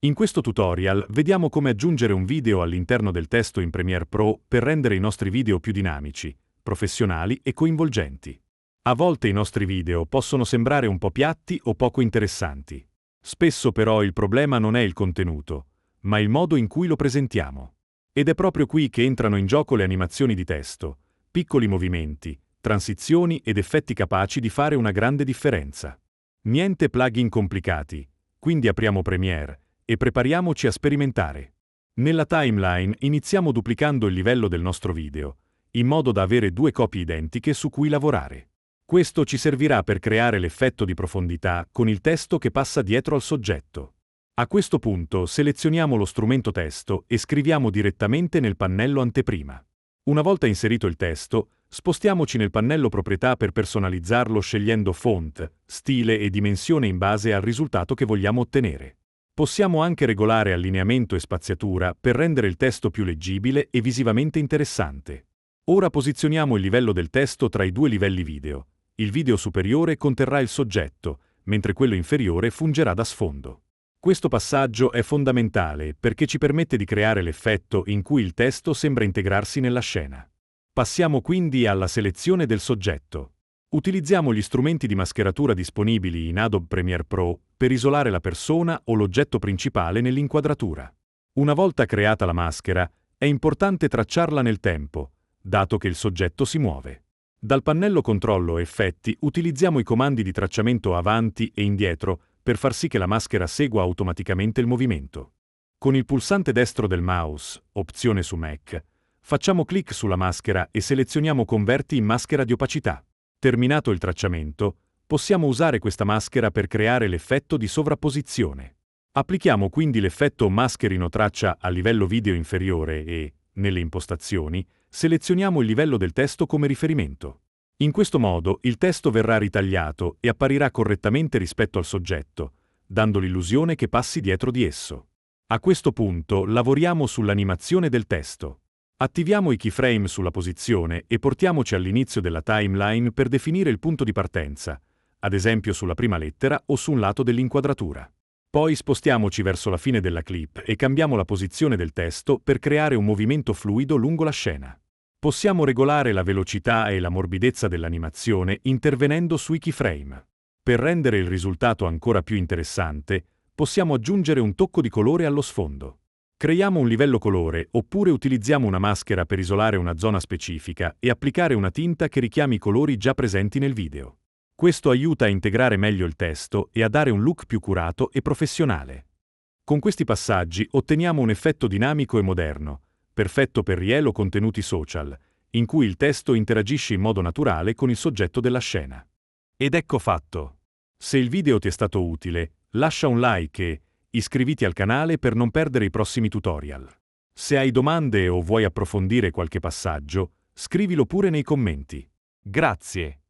In questo tutorial vediamo come aggiungere un video all'interno del testo in Premiere Pro per rendere i nostri video più dinamici, professionali e coinvolgenti. A volte i nostri video possono sembrare un po' piatti o poco interessanti. Spesso però il problema non è il contenuto, ma il modo in cui lo presentiamo. Ed è proprio qui che entrano in gioco le animazioni di testo, piccoli movimenti, transizioni ed effetti capaci di fare una grande differenza. Niente plugin complicati, quindi apriamo Premiere e prepariamoci a sperimentare. Nella timeline iniziamo duplicando il livello del nostro video, in modo da avere due copie identiche su cui lavorare. Questo ci servirà per creare l'effetto di profondità con il testo che passa dietro al soggetto. A questo punto selezioniamo lo strumento testo e scriviamo direttamente nel pannello anteprima. Una volta inserito il testo, spostiamoci nel pannello proprietà per personalizzarlo scegliendo font, stile e dimensione in base al risultato che vogliamo ottenere. Possiamo anche regolare allineamento e spaziatura per rendere il testo più leggibile e visivamente interessante. Ora posizioniamo il livello del testo tra i due livelli video. Il video superiore conterrà il soggetto, mentre quello inferiore fungerà da sfondo. Questo passaggio è fondamentale perché ci permette di creare l'effetto in cui il testo sembra integrarsi nella scena. Passiamo quindi alla selezione del soggetto. Utilizziamo gli strumenti di mascheratura disponibili in Adobe Premiere Pro per isolare la persona o l'oggetto principale nell'inquadratura. Una volta creata la maschera, è importante tracciarla nel tempo, dato che il soggetto si muove. Dal pannello Controllo Effetti utilizziamo i comandi di tracciamento avanti e indietro per far sì che la maschera segua automaticamente il movimento. Con il pulsante destro del mouse, opzione su Mac, facciamo clic sulla maschera e selezioniamo Converti in maschera di opacità. Terminato il tracciamento, possiamo usare questa maschera per creare l'effetto di sovrapposizione. Applichiamo quindi l'effetto mascherino traccia a livello video inferiore e, nelle impostazioni, selezioniamo il livello del testo come riferimento. In questo modo il testo verrà ritagliato e apparirà correttamente rispetto al soggetto, dando l'illusione che passi dietro di esso. A questo punto lavoriamo sull'animazione del testo. Attiviamo i keyframe sulla posizione e portiamoci all'inizio della timeline per definire il punto di partenza, ad esempio sulla prima lettera o su un lato dell'inquadratura. Poi spostiamoci verso la fine della clip e cambiamo la posizione del testo per creare un movimento fluido lungo la scena. Possiamo regolare la velocità e la morbidezza dell'animazione intervenendo sui keyframe. Per rendere il risultato ancora più interessante, possiamo aggiungere un tocco di colore allo sfondo. Creiamo un livello colore oppure utilizziamo una maschera per isolare una zona specifica e applicare una tinta che richiami i colori già presenti nel video. Questo aiuta a integrare meglio il testo e a dare un look più curato e professionale. Con questi passaggi otteniamo un effetto dinamico e moderno, perfetto per reel o contenuti social, in cui il testo interagisce in modo naturale con il soggetto della scena. Ed ecco fatto. Se il video ti è stato utile, lascia un like e iscriviti al canale per non perdere i prossimi tutorial. Se hai domande o vuoi approfondire qualche passaggio, scrivilo pure nei commenti. Grazie!